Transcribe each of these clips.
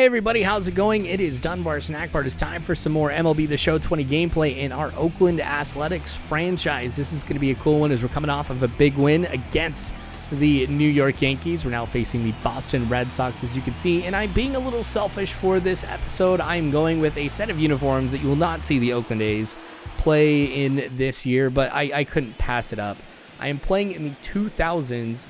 Hey everybody, how's it going? It is Dunbar Snackbar. It's time for some more MLB The Show 20 gameplay in our Oakland Athletics franchise. This is going to be a cool one as we're coming off of a big win against the New York Yankees. We're now facing the Boston Red Sox, as you can see, and I'm being a little selfish for this episode. I'm going with a set of uniforms that you will not see the Oakland A's play in this year, but I couldn't pass it up. I am playing in the 2000s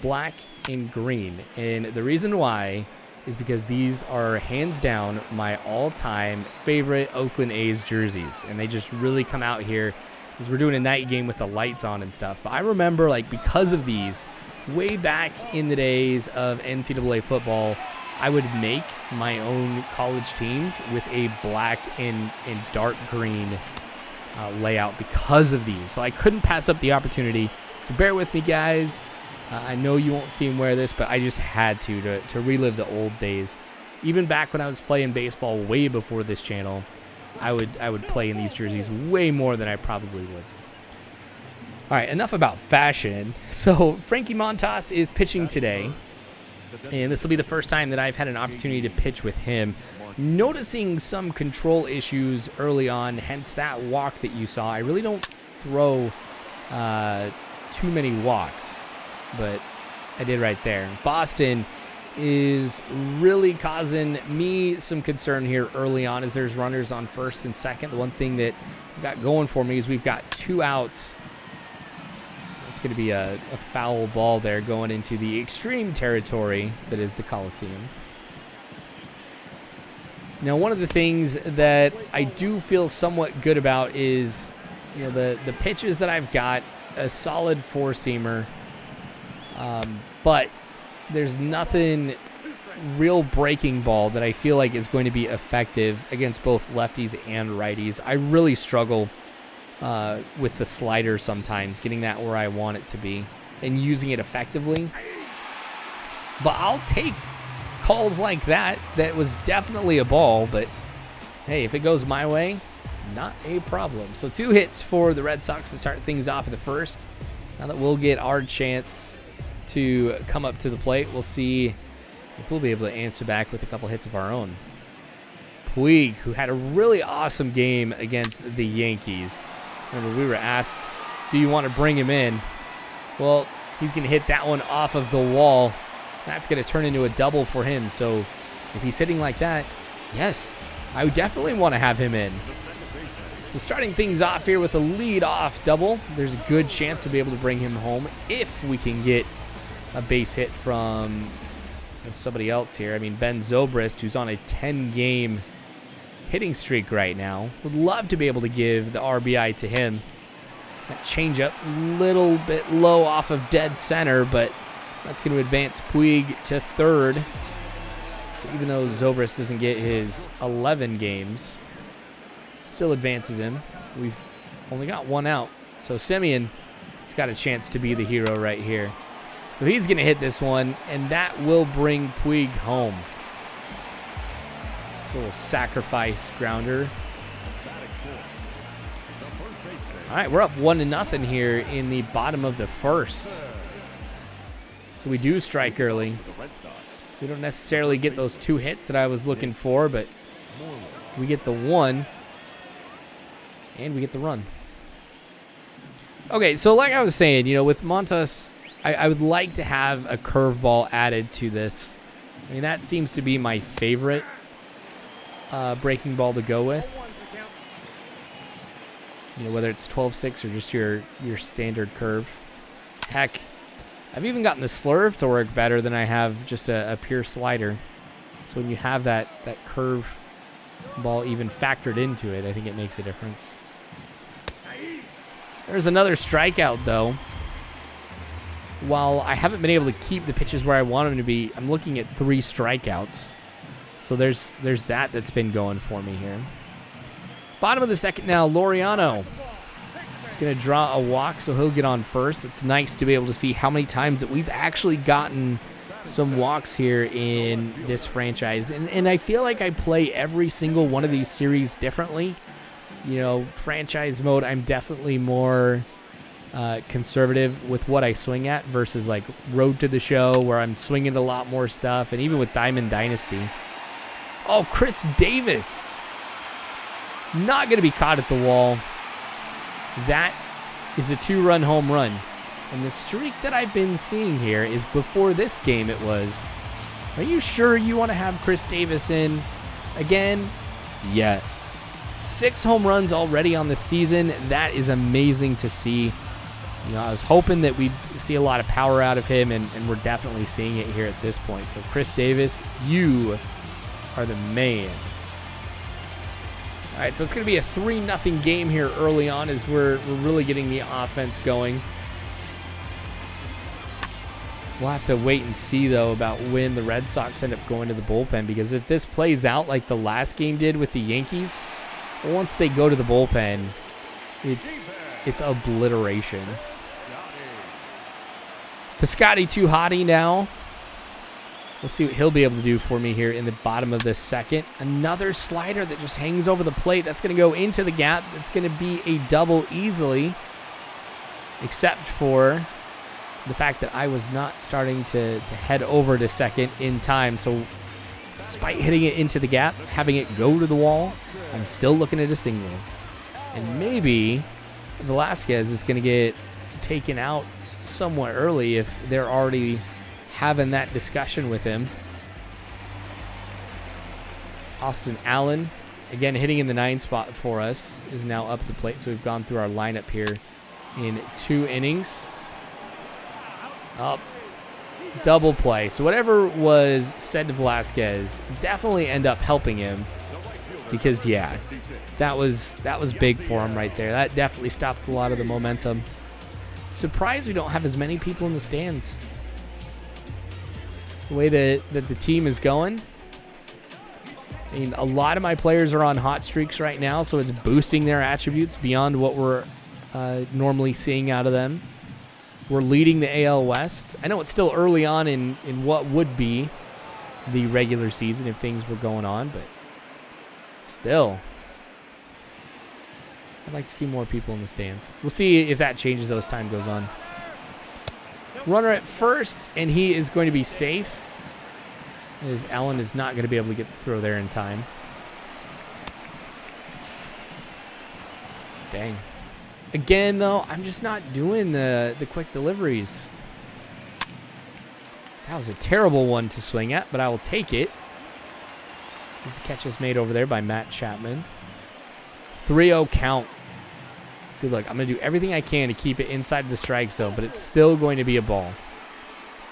black and green, and the reason why is because these are hands down my all-time favorite Oakland A's jerseys, and they just really come out here as we're doing a night game with the lights on and stuff. But I remember, like, because of these, way back in the days of NCAA football, I would make my own college teams with a black and dark green layout because of these. So I couldn't pass up the opportunity. So bear with me, guys. I know you won't see him wear this, but I just had to relive the old days. Even back when I was playing baseball way before this channel, I would play in these jerseys way more than I probably would. All right, enough about fashion. So Frankie Montas is pitching today, and this will be the first time that I've had an opportunity to pitch with him. Noticing some control issues early on, hence that walk that you saw. I really don't throw too many walks, but I did right there. Boston is really causing me some concern here early on as there's runners on first and second. The one thing that I've got going for me is we've got 2 outs. It's going to be a foul ball there going into the extreme territory that is the Coliseum. Now, one of the things that I do feel somewhat good about is, you know, the pitches that I've got, a solid 4-seamer. But there's nothing real breaking ball that I feel like is going to be effective against both lefties and righties. I really struggle with the slider sometimes, getting that where I want it to be and using it effectively. But I'll take calls like that. That was definitely a ball, but hey, if it goes my way, not a problem. So 2 hits for the Red Sox to start things off in the first. Now that we'll get our chance to come up to the plate, we'll see if we'll be able to answer back with a couple hits of our own. Puig, who had a really awesome game against the Yankees. Remember, we were asked, do you want to bring him in? Well, he's going to hit that one off of the wall. That's going to turn into a double for him. So if he's hitting like that, yes, I would definitely want to have him in. So starting things off here with a lead-off double, there's a good chance we'll be able to bring him home if we can get a base hit from somebody else here. I mean, Ben Zobrist, who's on a 10-game hitting streak right now. Would love to be able to give the RBI to him. That changeup a little bit low off of dead center, but that's going to advance Puig to third. So even though Zobrist doesn't get his 11 games, still advances him. We've only got 1 out. So Semien has got a chance to be the hero right here. So he's going to hit this one, and that will bring Puig home. So a little sacrifice grounder. All right, we're up 1-0 here in the bottom of the first. So we do strike early. We don't necessarily get those 2 hits that I was looking for, but we get the 1, and we get the run. Okay, so like I was saying, you know, with Montas, I would like to have a curveball added to this. I mean, that seems to be my favorite breaking ball to go with. You know, whether it's 12-6 or just your standard curve. Heck, I've even gotten the slurve to work better than I have just a pure slider. So when you have that curve ball even factored into it, I think it makes a difference. There's another strikeout, though. While I haven't been able to keep the pitches where I want them to be, I'm looking at 3 strikeouts. So there's that's been going for me here. Bottom of the second now, Laureano. He's going to draw a walk, so he'll get on first. It's nice to be able to see how many times that we've actually gotten some walks here in this franchise. And I feel like I play every single one of these series differently. You know, franchise mode, I'm definitely more conservative with what I swing at versus like Road to the Show, where I'm swinging a lot more stuff. And even with Diamond Dynasty, Oh, Chris Davis. Not going to be caught at the wall. That is a 2-run home run. And the streak that I've been seeing here is before this game it was. Are you sure you want to have Chris Davis in again? Yes. 6 home runs already on the season. That is amazing to see. You know, I was hoping that we'd see a lot of power out of him, and we're definitely seeing it here at this point. So, Chris Davis, you are the man. All right, so it's going to be a 3-0 game here early on as we're really getting the offense going. We'll have to wait and see, though, about when the Red Sox end up going to the bullpen, because if this plays out like the last game did with the Yankees, once they go to the bullpen, it's obliteration. Piscotty too hotty now. We'll see what he'll be able to do for me here in the bottom of the second. Another slider that just hangs over the plate. That's going to go into the gap. That's going to be a double easily, except for the fact that I was not starting to head over to second in time. So despite hitting it into the gap, having it go to the wall, I'm still looking at a single. And maybe Velasquez is going to get taken out somewhat early if they're already having that discussion with him. Austin Allen, again hitting in the 9 spot for us, is now up at the plate. So we've gone through our lineup here in 2 innings. Up, double play. So whatever was said to Velasquez definitely end up helping him, because yeah, that was big for him right there. That definitely stopped a lot of the momentum. Surprised we don't have as many people in the stands. The way that the team is going. I mean, a lot of my players are on hot streaks right now, so it's boosting their attributes beyond what we're normally seeing out of them. We're leading the AL West. I know it's still early on in what would be the regular season if things were going on, but still, I'd like to see more people in the stands. We'll see if that changes as time goes on. Runner at first, and he is going to be safe, as Allen is not going to be able to get the throw there in time. Dang. Again, though, I'm just not doing the quick deliveries. That was a terrible one to swing at, but I will take it. As the catch is made over there by Matt Chapman. 3-0 count. See, look, I'm going to do everything I can to keep it inside the strike zone, but it's still going to be a ball.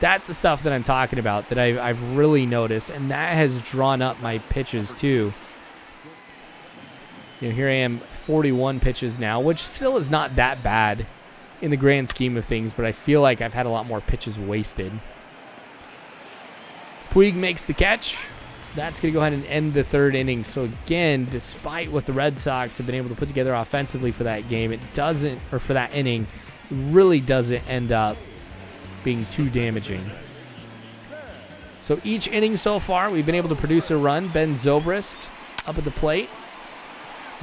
That's the stuff that I'm talking about that I've really noticed, and that has drawn up my pitches too. You know, here I am, 41 pitches now, which still is not that bad in the grand scheme of things, but I feel like I've had a lot more pitches wasted. Puig makes the catch. That's going to go ahead and end the 3rd inning. So again, despite what the Red Sox have been able to put together offensively for that game, it doesn't, or for that inning, it really doesn't end up being too damaging. So each inning so far, we've been able to produce a run. Ben Zobrist up at the plate.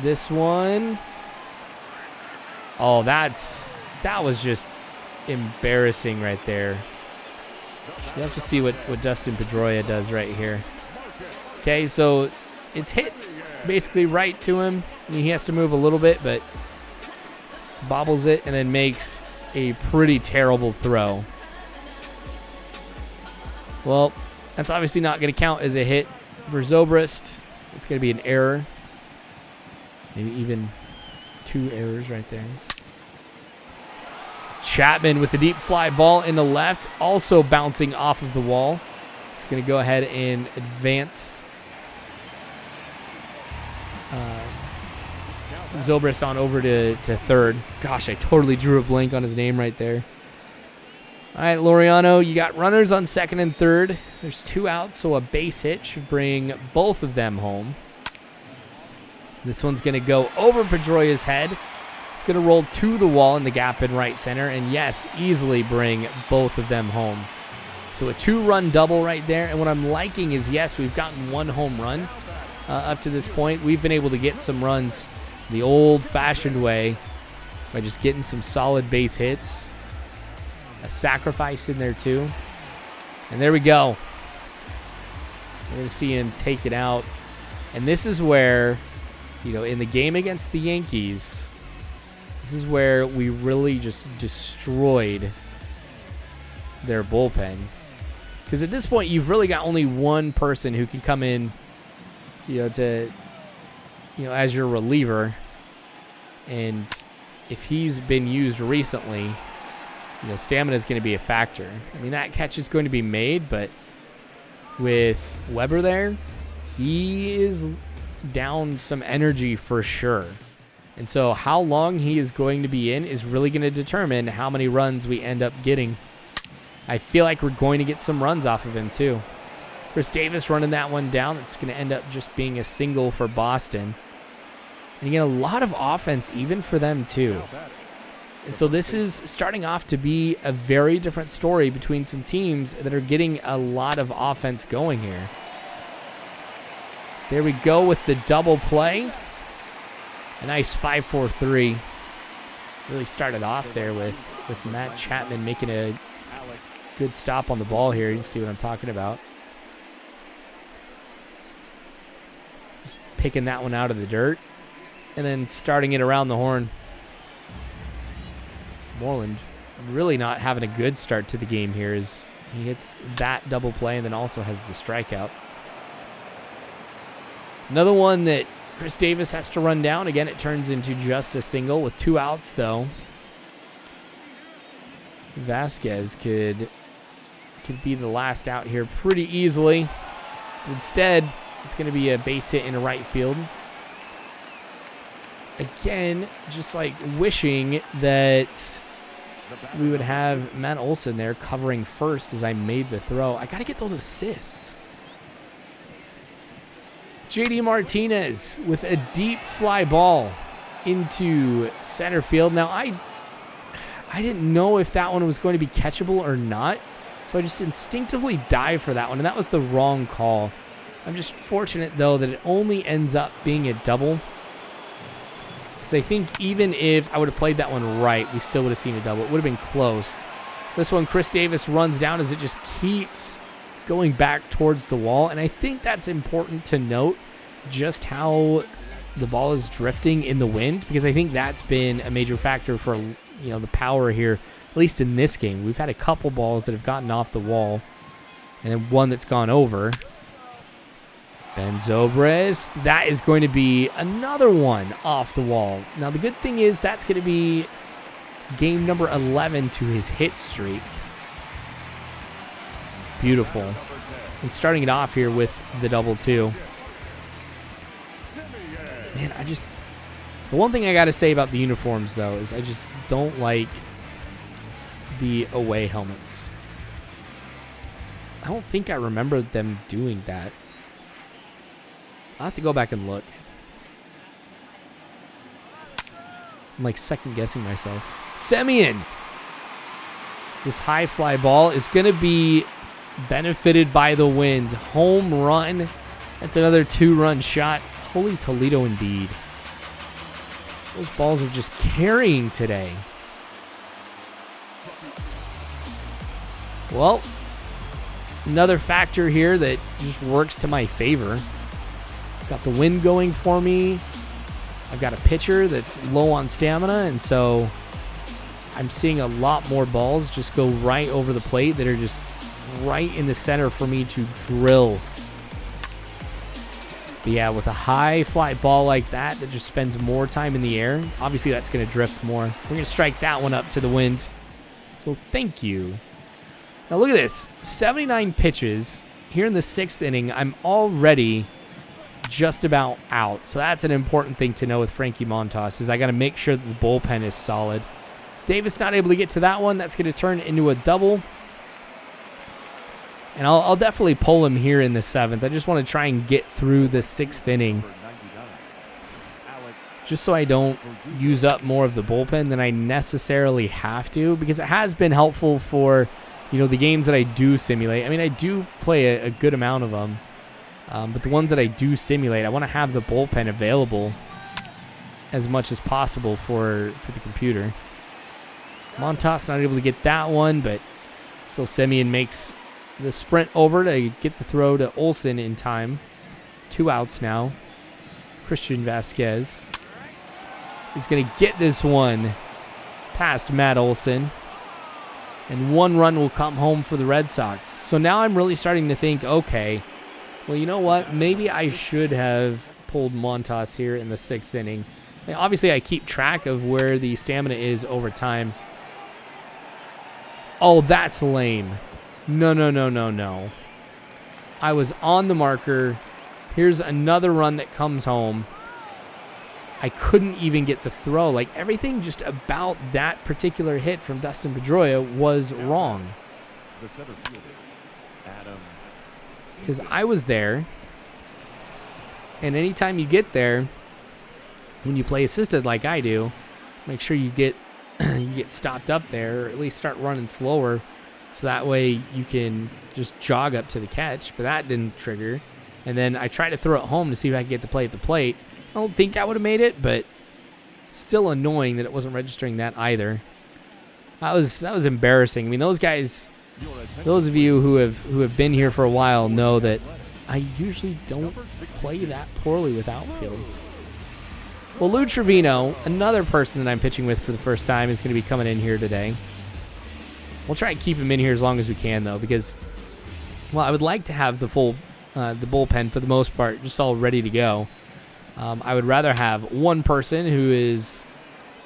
This one, oh, that was just embarrassing right there. You have to see what Dustin Pedroia does right here. Okay, so it's hit basically right to him. I mean, he has to move a little bit, but bobbles it and then makes a pretty terrible throw. Well, that's obviously not going to count as a hit for Zobrist. It's going to be an error. Maybe even 2 errors right there. Chapman with a deep fly ball in the left, also bouncing off of the wall. It's going to go ahead and advance Zobrist on over to 3rd. Gosh, I totally drew a blank on his name right there. All right, Laureano, you got runners on 2nd and 3rd. There's 2 outs, so a base hit should bring both of them home. This one's going to go over Pedroia's head. It's going to roll to the wall in the gap in right center, and yes, easily bring both of them home. So a 2-run double right there, and what I'm liking is, yes, we've gotten 1 home run up to this point. We've been able to get some runs the old-fashioned way by just getting some solid base hits. A sacrifice in there, too. And there we go. We're going to see him take it out And this is where, in the game against the Yankees, this is where we really just destroyed their bullpen. Because at this point, you've really got only one person who can come in, as your reliever. And if he's been used recently, stamina is going to be a factor. I mean, that catch is going to be made, but with Weber there, he is down some energy for sure. And so how long he is going to be in is really going to determine how many runs we end up getting. I feel like we're going to get some runs off of him too. Chris Davis running that one down. It's going to end up just being a single for Boston. And again, a lot of offense even for them too. And so this is starting off to be a very different story between some teams that are getting a lot of offense going here. There we go with the double play. A nice 5-4-3. Really started off there with Matt Chapman making a good stop on the ball here. You see what I'm talking about. Just picking that one out of the dirt. And then starting it around the horn. Moreland really not having a good start to the game here as he hits that double play and then also has the strikeout. Another one that Chris Davis has to run down. Again, it turns into just a single with 2 outs, though. Vasquez could be the last out here pretty easily. Instead, it's going to be a base hit in right field. Again, just like wishing that we would have Matt Olson there covering first as I made the throw. I got to get those assists. JD Martinez with a deep fly ball into center field. Now, I didn't know if that one was going to be catchable or not, so I just instinctively dived for that one, and that was the wrong call. I'm just fortunate, though, that it only ends up being a double. Because I think even if I would have played that one right, we still would have seen a double. It would have been close. This one, Chris Davis runs down as it just keeps going back towards the wall. And I think that's important to note, just how the ball is drifting in the wind. Because I think that's been a major factor for, the power here, at least in this game. We've had a couple balls that have gotten off the wall. And then one that's gone over. Ben Zobrist, that is going to be another one off the wall. Now, the good thing is that's going to be game number 11 to his hit streak. Beautiful. And starting it off here with the double, too. Man, the one thing I got to say about the uniforms, though, is I just don't like the away helmets. I don't think I remember them doing that. I'll have to go back and look. I'm like second guessing myself. Semien! This high fly ball is going to be benefited by the wind. Home run. That's another 2-run shot. Holy Toledo indeed. Those balls are just carrying today. Well, another factor here that just works to my favor. Got the wind going for me. I've got a pitcher that's low on stamina, and so I'm seeing a lot more balls just go right over the plate that are just right in the center for me to drill. But yeah, with a high fly ball like that just spends more time in the air, obviously that's going to drift more. We're going to strike that one up to the wind. So thank you. Now look at this. 79 pitches. Here in the 6th inning, I'm already just about out. So that's an important thing to know with Frankie Montas, is I got to make sure that the bullpen is solid. Davis not able to get to that one. That's going to turn into a double. And I'll definitely pull him here in the 7th. I just want to try and get through the 6th inning, just so I don't use up more of the bullpen than I necessarily have to, because it has been helpful for, the games that I do simulate. I mean, I do play a good amount of them. But the ones that I do simulate, I want to have the bullpen available as much as possible for the computer. Montas not able to get that one, but still Semien makes the sprint over to get the throw to Olson in time. 2 outs now. Christian Vasquez is going to get this one past Matt Olson. And 1 run will come home for the Red Sox. So now I'm really starting to think, okay, well, you know what? Maybe I should have pulled Montas here in the 6th inning. And obviously, I keep track of where the stamina is over time. Oh, that's lame. No. I was on the marker. Here's another run that comes home. I couldn't even get the throw. Like, everything just about that particular hit from Dustin Pedroia was wrong. Because I was there. And anytime you get there, when you play assisted like I do, make sure you get stopped up there, or at least start running slower, so that way you can just jog up to the catch. But that didn't trigger. And then I tried to throw it home to see if I could get the play at the plate. I don't think I would have made it, but still annoying that it wasn't registering that either. That was embarrassing. I mean, those guys, those of you who have been here for a while know that I usually don't play that poorly with outfield. Well, Lou Trevino, another person that I'm pitching with for the first time, is going to be coming in here today. We'll try and keep him in here as long as we can, though, because, well, I would like to have the full the bullpen for the most part just all ready to go. I would rather have one person who is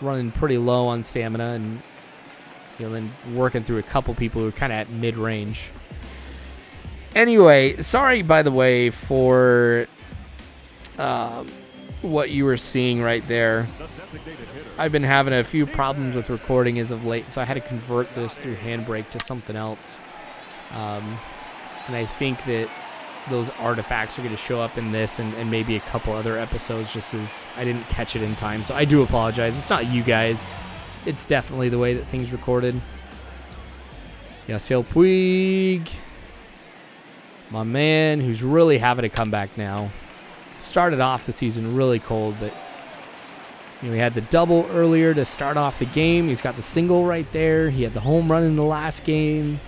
running pretty low on stamina and then working through a couple people who are kind of at mid-range. Anyway, sorry, by the way, for what you were seeing right there. I've been having a few problems with recording as of late, so I had to convert this through Handbrake to something else. And I think that those artifacts are going to show up in this and maybe a couple other episodes, just as I didn't catch it in time. So I do apologize. It's not you guys. It's definitely the way that things recorded. Yasiel Puig, my man, who's really having a comeback now. Started off the season really cold, but he had the double earlier to start off the game. He's got the single right there. He had the home run in the last game.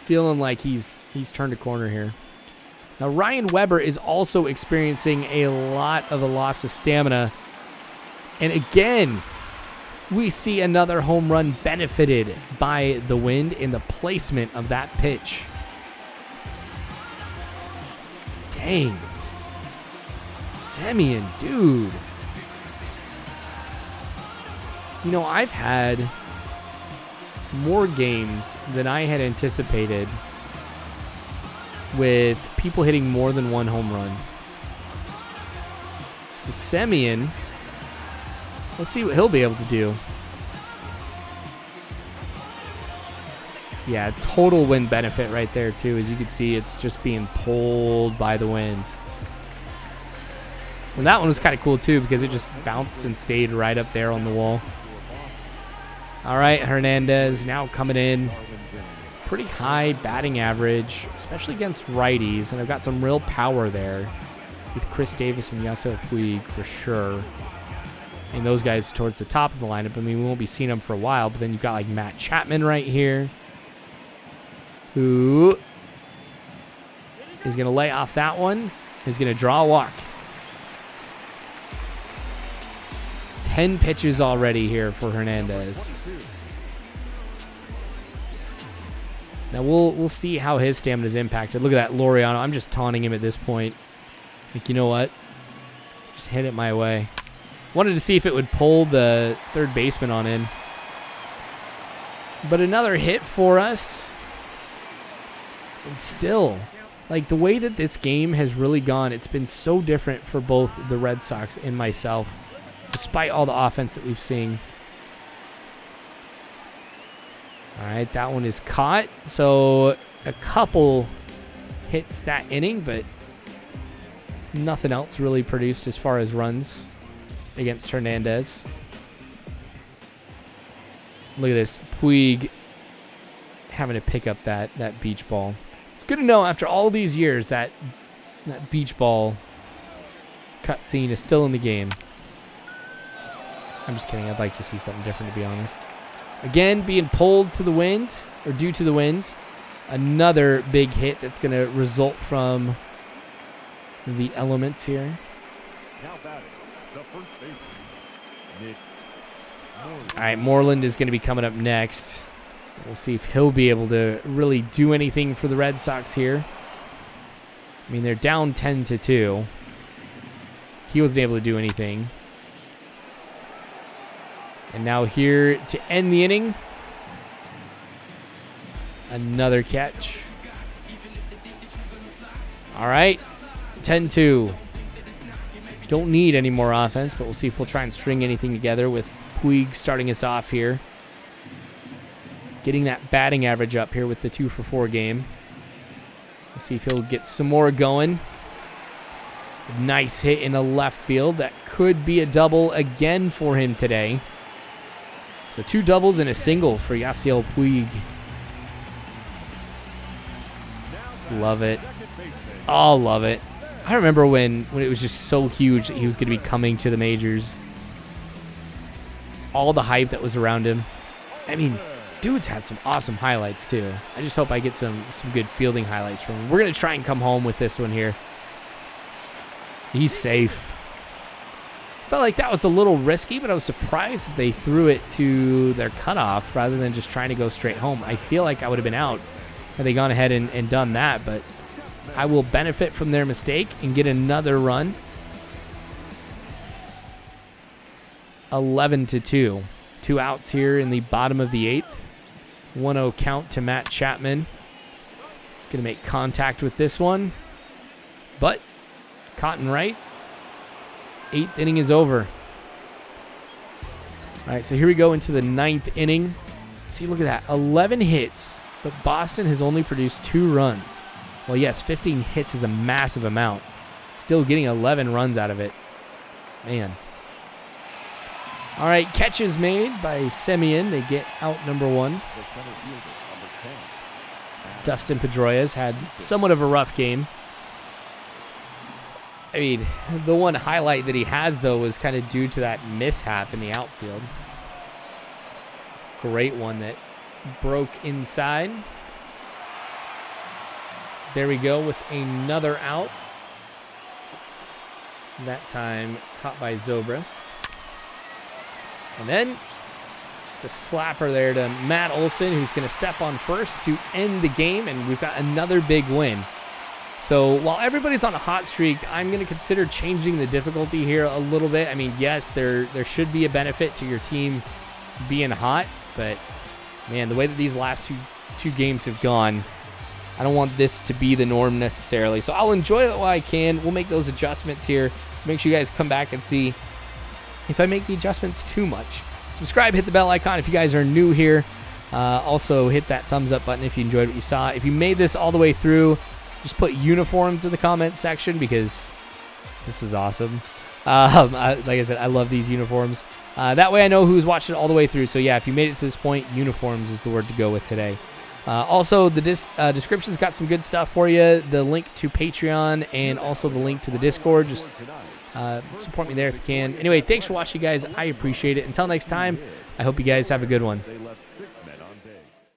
Feeling like he's turned a corner here. Now, Ryan Weber is also experiencing a lot of a loss of stamina. And again, we see another home run benefited by the wind in the placement of that pitch. Dang. Semien, dude. I've had more games than I had anticipated with people hitting more than one home run. So Semien, let's see what he'll be able to do. Yeah, total wind benefit right there too. As you can see, it's just being pulled by the wind. And that one was kind of cool too because it just bounced and stayed right up there on the wall. All right, Hernandez now coming in. Pretty high batting average, especially against righties. And I've got some real power there with Chris Davis and Yasiel Puig for sure. And those guys towards the top of the lineup. I mean, we won't be seeing them for a while. But then you've got like Matt Chapman right here, who is going to lay off that one. Is going to draw a walk. 10 pitches already here for Hernandez. Now we'll see how his stamina is impacted. Look at that Laureano. I'm just taunting him at this point. Like, you know what? Just hit it my way. Wanted to see if it would pull the third baseman on in. But another hit for us. And still, like, the way that this game has really gone, it's been so different for both the Red Sox and myself, despite all the offense that we've seen. All right, that one is caught. So a couple hits that inning, but nothing else really produced as far as runs against Hernandez. Look at this. Puig having to pick up that beach ball. It's good to know after all these years that beach ball cutscene is still in the game. I'm just kidding. I'd like to see something different, to be honest. Again, being pulled to the wind, or due to the wind. Another big hit that's going to result from the elements here. All right, Moreland is going to be coming up next. We'll see if he'll be able to really do anything for the Red Sox here. I mean, they're down 10-2. He wasn't able to do anything. And now here to end the inning. Another catch. All right, 10-2. Don't need any more offense, but we'll see if we'll try and string anything together with Puig starting us off here. Getting that batting average up here with the 2-for-4 game. We'll see if he'll get some more going. Nice hit in the left field. That could be a double again for him today. So 2 doubles and a single for Yasiel Puig. Love it. Oh, love it. I remember when it was just so huge that he was going to be coming to the majors. All the hype that was around him. I mean, dude's had some awesome highlights too. I just hope I get some good fielding highlights from him. We're going to try and come home with this one here. He's safe. Felt like that was a little risky, but I was surprised that they threw it to their cutoff rather than just trying to go straight home. I feel like I would have been out had they gone ahead and done that, but I will benefit from their mistake and get another run. 11-2. 2 outs here in the bottom of the 8th. 1-0 count to Matt Chapman. He's going to make contact with this one. But caught and right. 8th inning is over. All right, so here we go into the 9th inning. See, look at that. 11 hits, but Boston has only produced 2 runs. Well, yes, 15 hits is a massive amount. Still getting 11 runs out of it. Man. All right, catches made by Semien. They get out number 1. Dustin Pedroia's had somewhat of a rough game. I mean, the one highlight that he has, though, was kind of due to that mishap in the outfield. Great one that broke inside. There we go with another out. That time caught by Zobrist. And then just a slapper there to Matt Olson, who's going to step on first to end the game, and we've got another big win. So while everybody's on a hot streak, I'm going to consider changing the difficulty here a little bit. I mean, yes, there should be a benefit to your team being hot, but man, the way that these last two games have gone, I don't want this to be the norm necessarily. So I'll enjoy it while I can. We'll make those adjustments here. So make sure you guys come back and see if I make the adjustments too much. Subscribe, hit the bell icon if you guys are new here. Also, hit that thumbs up button if you enjoyed what you saw. If you made this all the way through, just put uniforms in the comments section because this is awesome. Like I said, I love these uniforms. That way I know who's watching it all the way through. So yeah, if you made it to this point, uniforms is the word to go with today. Also, the description's got some good stuff for you. The link to Patreon and also the link to the Discord. Just support me there if you can. Anyway, thanks for watching, guys. I appreciate it. Until next time, I hope you guys have a good one.